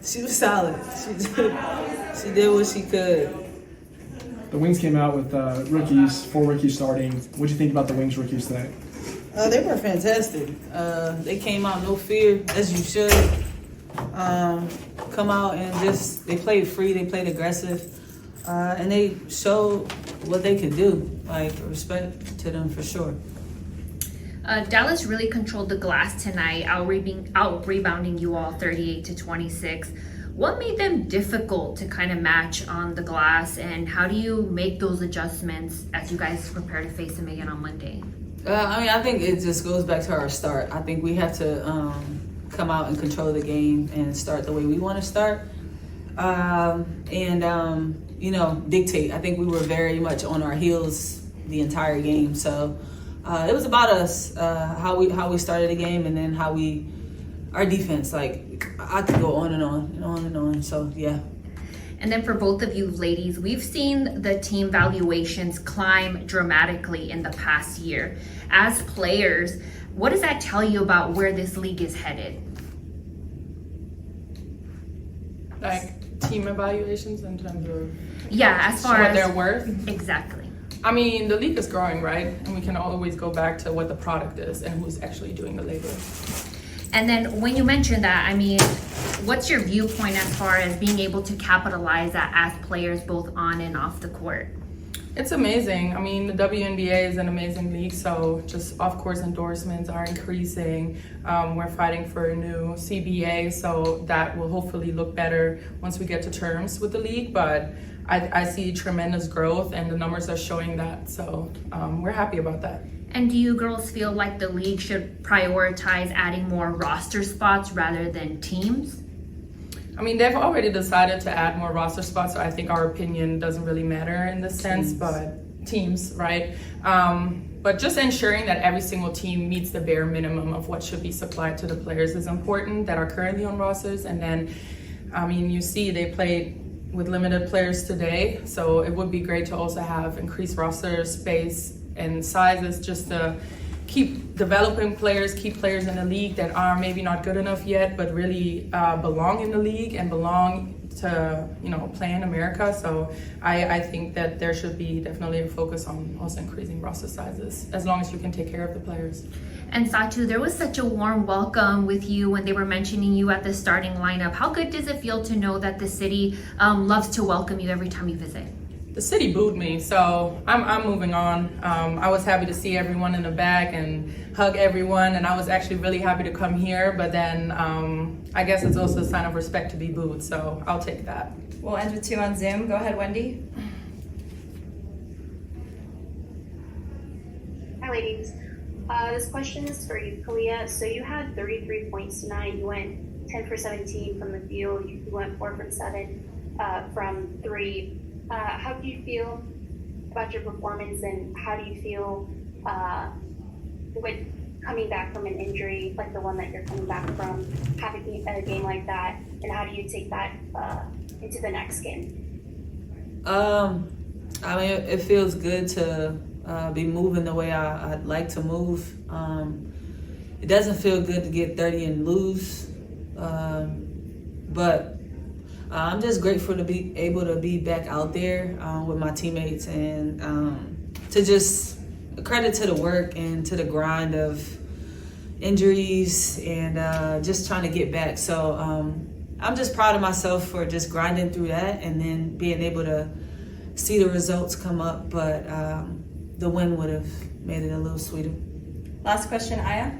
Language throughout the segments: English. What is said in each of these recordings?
She was solid. She did what she could. The Wings came out with rookies, 4 rookies starting. What do you think about the Wings rookies tonight? They were fantastic. They came out no fear, as you should. Come out and they played free, they played aggressive, and they showed what they could do. Like, respect to them for sure. Dallas really controlled the glass tonight, out rebounding you all 38-26. What made them difficult to kind of match on the glass, and how do you make those adjustments as you guys prepare to face them again on Monday? I think it just goes back to our start. I think we have to come out and control the game and start the way we want to start, dictate. I think we were very much on our heels the entire game, so it was about us, how we started the game, and then our defense. Like, I could go on and on and on and on. So yeah. And then for both of you ladies, we've seen the team valuations climb dramatically in the past year. As players, what does that tell you about where this league is headed? Like team evaluations in terms of as far what as they're worth? Exactly. I mean, the league is growing, right? And we can always go back to what the product is and who's actually doing the labor. And then when you mention that, I mean, what's your viewpoint as far as being able to capitalize that as players both on and off the court? It's amazing. I mean, the WNBA is an amazing league, so just off-course endorsements are increasing. We're fighting for a new CBA, so that will hopefully look better once we get to terms with the league. But I see tremendous growth, and the numbers are showing that, so we're happy about that. And do you girls feel like the league should prioritize adding more roster spots rather than teams? I mean, they've already decided to add more roster spots, so I think our opinion doesn't really matter in this sense, but teams, right? But just ensuring that every single team meets the bare minimum of what should be supplied to the players is important that are currently on rosters. And then, I mean, you see they played with limited players today, so it would be great to also have increased roster space and sizes just to keep developing players, keep players in the league that are maybe not good enough yet, but really belong in the league and belong to, play in America. So I think that there should be definitely a focus on also increasing roster sizes, as long as you can take care of the players. And Satou, there was such a warm welcome with you when they were mentioning you at the starting lineup. How good does it feel to know that the city loves to welcome you every time you visit? The city booed me, so I'm moving on. I was happy to see everyone in the back and hug everyone, and I was actually really happy to come here, but then I guess it's also a sign of respect to be booed, so I'll take that. We'll end with 2 on Zoom. Go ahead, Wendy. Hi, ladies. This question is for you, Kahleah. So you had 33 points tonight. You went 10 for 17 from the field. You went 4 from 7 from 3. How do you feel about your performance, and how do you feel with coming back from an injury like the one that you're coming back from, having a game like that, and how do you take that into the next game? I mean, it feels good to be moving the way I'd like to move. It doesn't feel good to get 30 and lose, but I'm just grateful to be able to be back out there with my teammates, and to just credit to the work and to the grind of injuries and just trying to get back. So I'm just proud of myself for just grinding through that and then being able to see the results come up, but the win would have made it a little sweeter. Last question, Aya.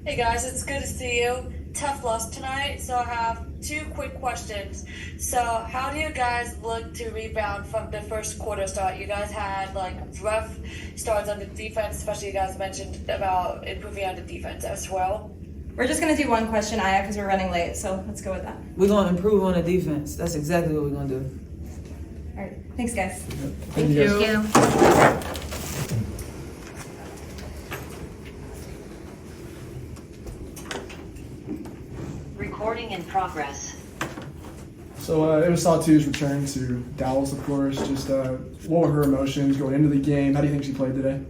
Hey guys, it's good to see you. Tough loss tonight, so I have 2 quick questions. So how do you guys look to rebound from the first quarter start? You guys had rough starts on the defense, especially you guys mentioned about improving on the defense as well. We're just going to do 1 question, Aya, because we're running late, so let's go with that. We're going to improve on the defense. That's exactly what we're going to do. All right. Thanks, guys. Thank you. Thank you. Recording in progress. So it was Satou's return to Dallas, of course. Just what were her emotions going into the game? How do you think she played today?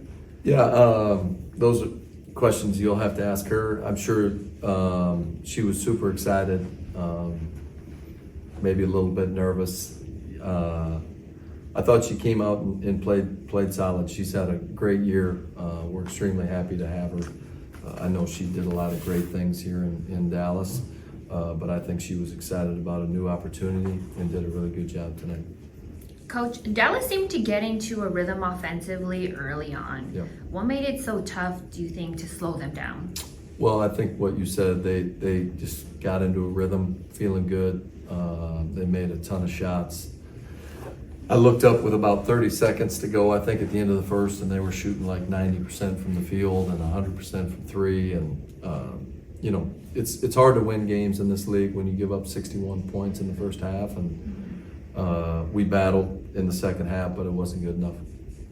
Yeah, those are questions you'll have to ask her. I'm sure she was super excited. maybe a little bit nervous. I thought she came out and played solid. She's had a great year. We're extremely happy to have her. I know she did a lot of great things here in Dallas, but I think she was excited about a new opportunity and did a really good job tonight. Coach, Dallas seemed to get into a rhythm offensively early on. Yep. What made it so tough, do you think, to slow them down? Well, I think what you said, they just got into a rhythm, feeling good. They made a ton of shots. I looked up with about 30 seconds to go, I think, at the end of the first, and they were shooting like 90% from the field and 100% from three. And, you know, it's hard to win games in this league when you give up 61 points in the first half. And we battled in the second half, but it wasn't good enough.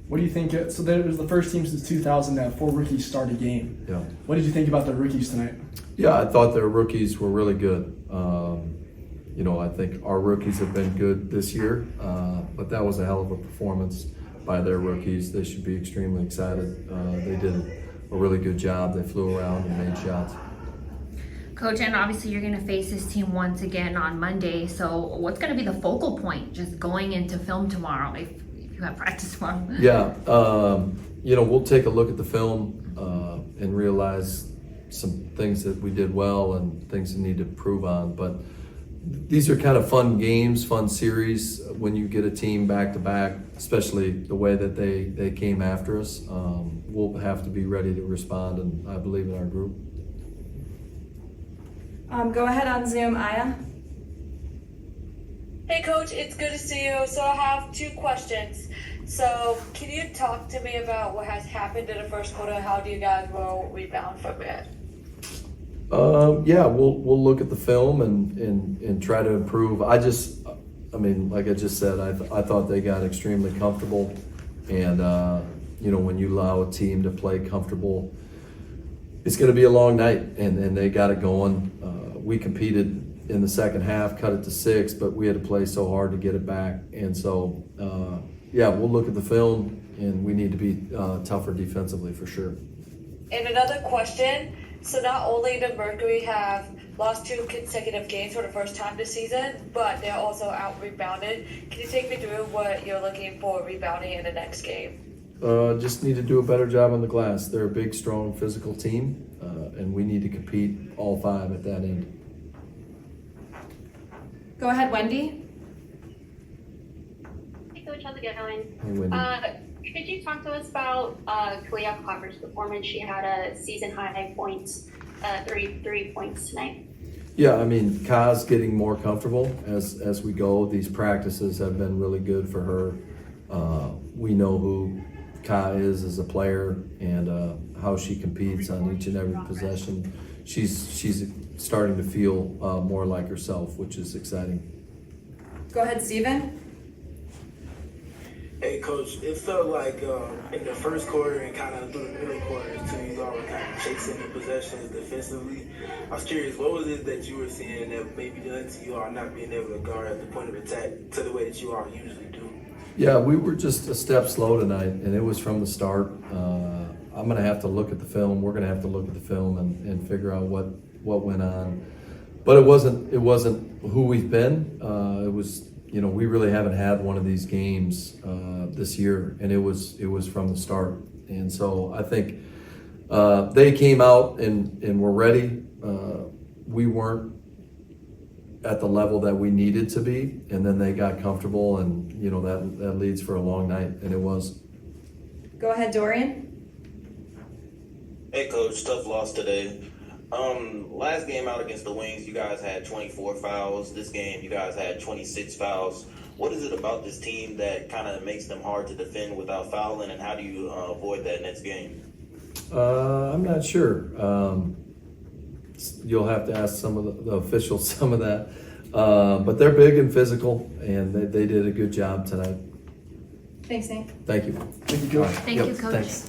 What do you think? So there was the first team since 2000 that 4 rookies start a game. Yeah. What did you think about the rookies tonight? Yeah, I thought their rookies were really good. You know, I think our rookies have been good this year, but that was a hell of a performance by their rookies. They should be extremely excited. They did a really good job. They flew around and made shots. Coach, and obviously you're going to face this team once again on Monday. So what's going to be the focal point just going into film tomorrow if you have practice tomorrow? Yeah, you know, we'll take a look at the film and realize some things that we did well and things that need to improve on. But these are kind of fun games, fun series when you get a team back to back, especially the way that they came after us. We'll have to be ready to respond, and I believe in our group. Go ahead on Zoom, Aya. Hey coach, it's good to see you. So I have 2 questions. So can you talk to me about what has happened in the first quarter? How do you guys will rebound from it? Yeah, we'll look at the film and try to improve. I mean, like I just said, I thought they got extremely comfortable, and you know, when you allow a team to play comfortable, it's going to be a long night, and they got it going. We competed in the second half, cut it to 6, but we had to play so hard to get it back, and so yeah, we'll look at the film, and we need to be tougher defensively for sure. And another question. So not only did Mercury have lost 2 consecutive games for the first time this season, but they're also out rebounded. Can you take me through what you're looking for rebounding in the next game? Just need to do a better job on the glass. They're a big, strong, physical team, and we need to compete all 5 at that end. Go ahead, Wendy. Hey Coach, how's it going? Hey, Wendy. Could you talk to us about Kahleah Copper's performance? She had a season high points, three points tonight. Yeah, I mean, Ka's getting more comfortable as we go. These practices have been really good for her. We know who Ka is as a player and how she competes on each and every possession. She's starting to feel more like herself, which is exciting. Go ahead, Steven. Hey coach, it felt like in the first quarter and kind of through the middle quarters too, you all were kind of chasing the possessions defensively. I was curious, what was it that you were seeing that maybe led to you all not being able to guard at the point of attack to the way that you all usually do? Yeah, we were just a step slow tonight, and it was from the start. I'm going to have to look at the film. We're going to have to look at the film and figure out what went on. But it wasn't who we've been. It was, you know, we really haven't had one of these games this year, and it was from the start. And so I think they came out and were ready. We weren't at the level that we needed to be, and then they got comfortable, and you know that leads for a long night, and it was. Go ahead, Dorian. Hey coach, tough loss today. Last game out against the Wings, you guys had 24 fouls. This game, you guys had 26 fouls. What is it about this team that kind of makes them hard to defend without fouling, and how do you avoid that next game? I'm not sure. You'll have to ask some of the officials some of that. But they're big and physical, and they did a good job tonight. Thanks, Nate. Thank you. Thank you, Coach. Thank you, Coach. Thanks.